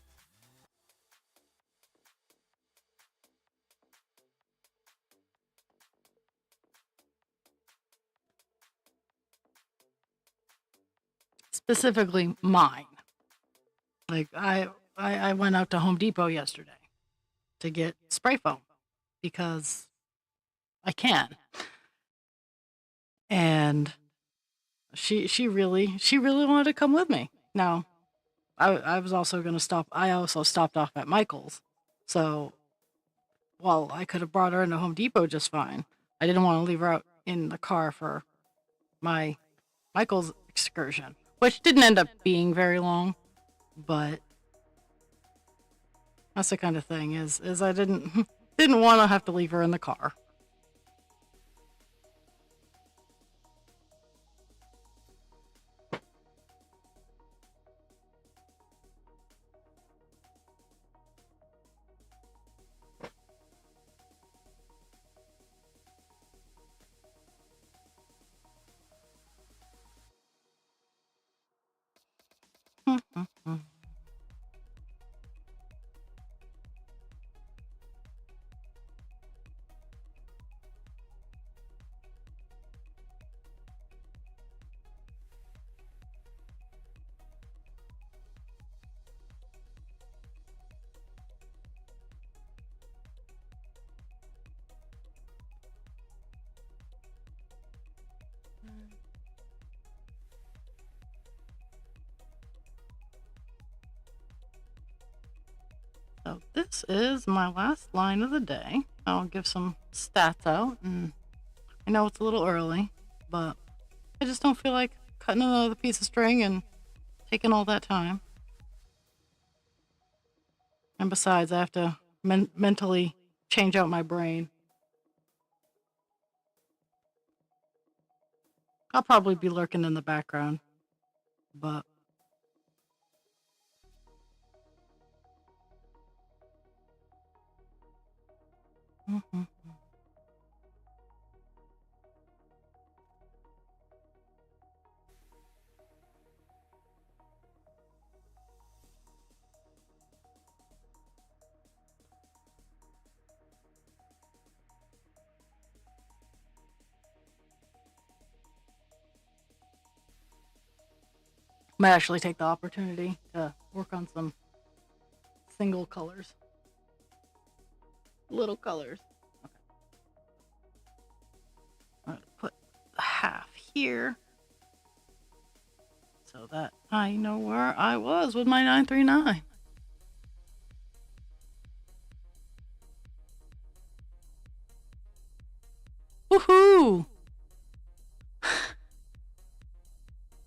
Specifically mine. Like I went out to Home Depot yesterday to get spray foam because I can. And She really wanted to come with me. Now, I was also gonna stop. I also stopped off at Michael's, so while I could have brought her into Home Depot just fine, I didn't want to leave her out in the car for my Michael's excursion, which didn't end up being very long, but that's the kind of thing is I didn't didn't want to have to leave her in the car. So this is my last line of the day. I'll give some stats out, and I know it's a little early, but I just don't feel like cutting another piece of string and taking all that time. And besides, I have to mentally change out my brain. I'll probably be lurking in the background, but might actually take the opportunity to work on some single colors, little colors. Okay. I'm gonna put the half here so that I know where I was with my 939. Woohoo!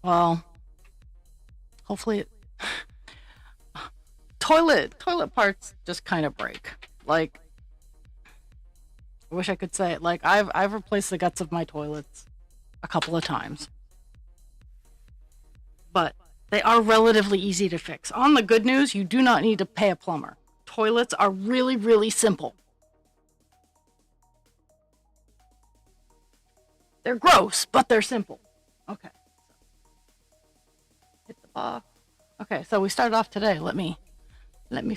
Well, hopefully it toilet parts just kind of break. Like, I wish I could say it. Like, I've replaced the guts of my toilets a couple of times, but they are relatively easy to fix. On the good news, you do not need to pay a plumber. Toilets are really simple. They're gross, but they're simple. Okay. Hit the box. Okay, so we started off today. Let me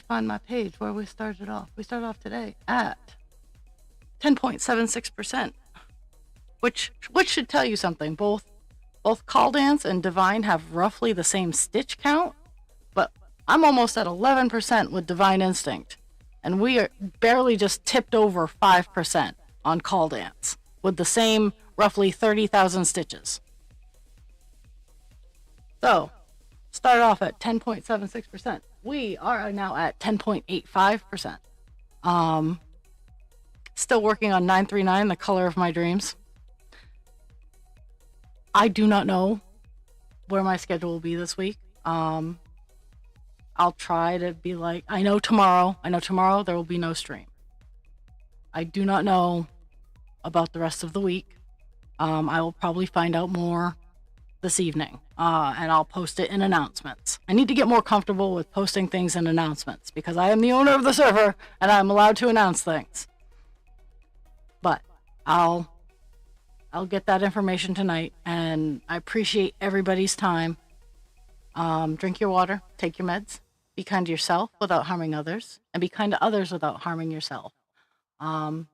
find my page where we started off. We started off today at 10.76%, which should tell you something. Both Call Dance and Divine have roughly the same stitch count, but I'm almost at 11% with Divine Instinct, and we are barely just tipped over 5% on Call Dance with the same roughly 30,000 stitches. So, started off at 10.76%. We are now at 10.85%. Still working on 939, the color of my dreams. I do not know where my schedule will be this week. I'll try to be like, I know tomorrow there will be no stream. I do not know about the rest of the week. I will probably find out more this evening, and I'll post it in announcements. I need to get more comfortable with posting things in announcements because I am the owner of the server and I'm allowed to announce things. But I'll get that information tonight, and I appreciate everybody's time. Drink your water, take your meds, be kind to yourself without harming others, and be kind to others without harming yourself. Time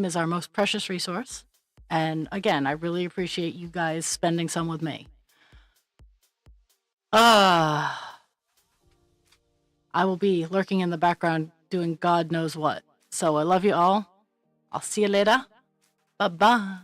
is our most precious resource. And again, I really appreciate you guys spending some with me. I will be lurking in the background doing God knows what. So I love you all. I'll see you later. Bye-bye.